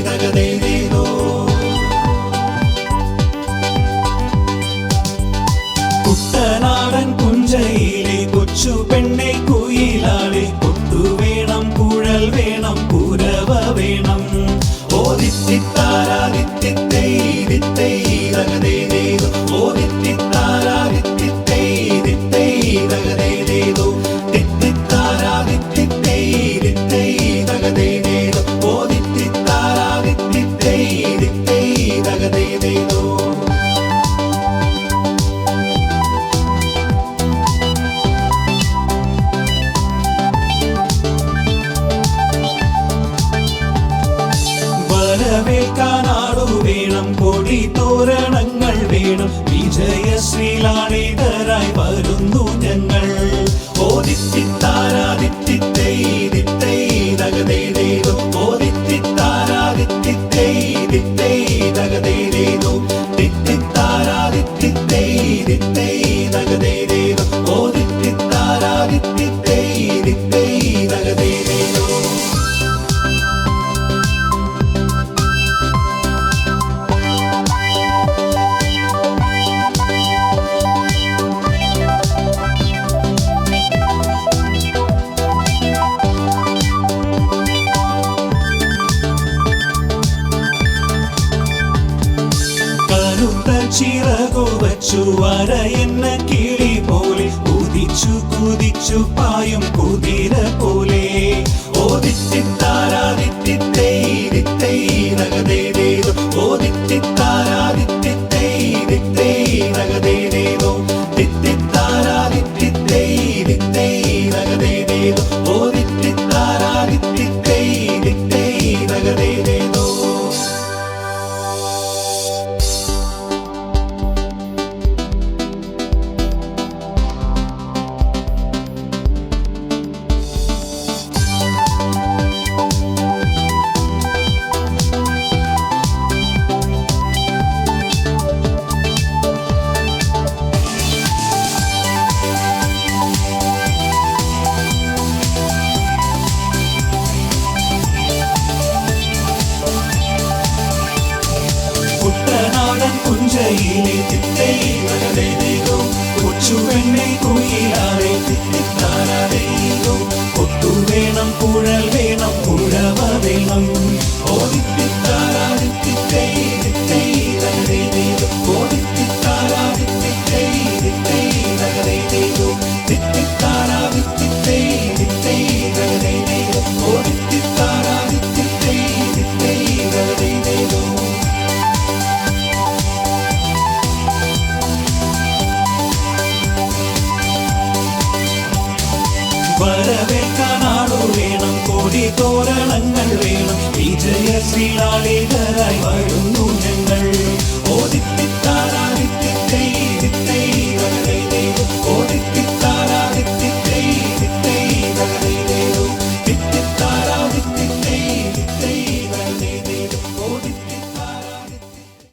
തകതേതേതോ. കുട്ടനാടൻ പുഞ്ചയിലെ കൊച്ചു പെണ്ണെ കുയിലാളെ കൊട്ടുവേണം കുഴൽ വേണം കുരവ വേണം. ഓദിത്തിത്താരാദിത്തിത്തൈദിത്തൈതകതേതേതോ. ഓദിത്തിത്താരാദിത്തിത്തൈദിത്തൈതകതേതേതോ. തിത്തിത്താരാദിത്തിത്തൈദിത്തൈതകതേതേതോ. ഓദിത്തിത്താരാദിത്തിത്തൈദിത്തൈതകതേതേതോ. വരവേൽക്കാനാടു വേണം കൊടി തോരണങ്ങൾ വേണം. വിജയശ്രീലാളിതരായി വരുന്നു ഞങ്ങൾ. ഓദിത്തിത്താരാദിത്തിത്തൈദിത്തൈതകതേതേതോ. ഓദിത്തിത്താരാദിത്തിത്തൈദിത്തൈതകതേതേതോ. തിത്തിത്താരാദിത്തിത്തൈദിത്തൈതകതേതേതോ. ഓദിത്തിത്താരാദിത്തിത്തൈദിത്തൈതകതേതേതോ. ചിറകു വച്ചു വരയെന്ന കിളി പോലെ കുതിച്ചു കുതിച്ചു പായും കുതിര പോലെ. ഓദിത്തിത്താരാദിത്തിത്തൈദിത്തൈതകതേതേതോ. ഓദിത്തിത്താരാദിത്തിത്തൈദിത്തൈതകതേതേതോ. തിത്തിത്താരാദിത്തിത്തൈദിത്തൈതകതേതേതോ. ഓദിത്തിത്താരാദിത്തിത്തൈദിത്തൈതകതേതേതോ. കുട്ടനാടൻ പുഞ്ചയിലെ തിത്തൈതകതേതേതോ. കൊച്ചുപെണ്ണെ കുയിലാളെ തിത്തിത്താരാതേതോ. കൊട്ടുവേണം കുഴൽ വേണം കുഴവ വേണം. ഓദിത്തിത്താരാദിത്തിത്തൈദിത്തൈതകതേതേതോ. ഓദിത്തിത്താരാദിത്തിത്തൈദിത്തൈതകതേതേതോ. തിത്തിത്താരാദിത്തിത്തൈദിത്തൈതകതേതേതോ. ഓദിത്തിത്താരാദിത്തിത്തൈദിത്തൈതകതേതേതോ. വരവേൽക്കാനാടു വേണം കൊടി തോരണങ്ങൾ വേണം. വിജയശ്രീലാളിതരായി വരുന്നു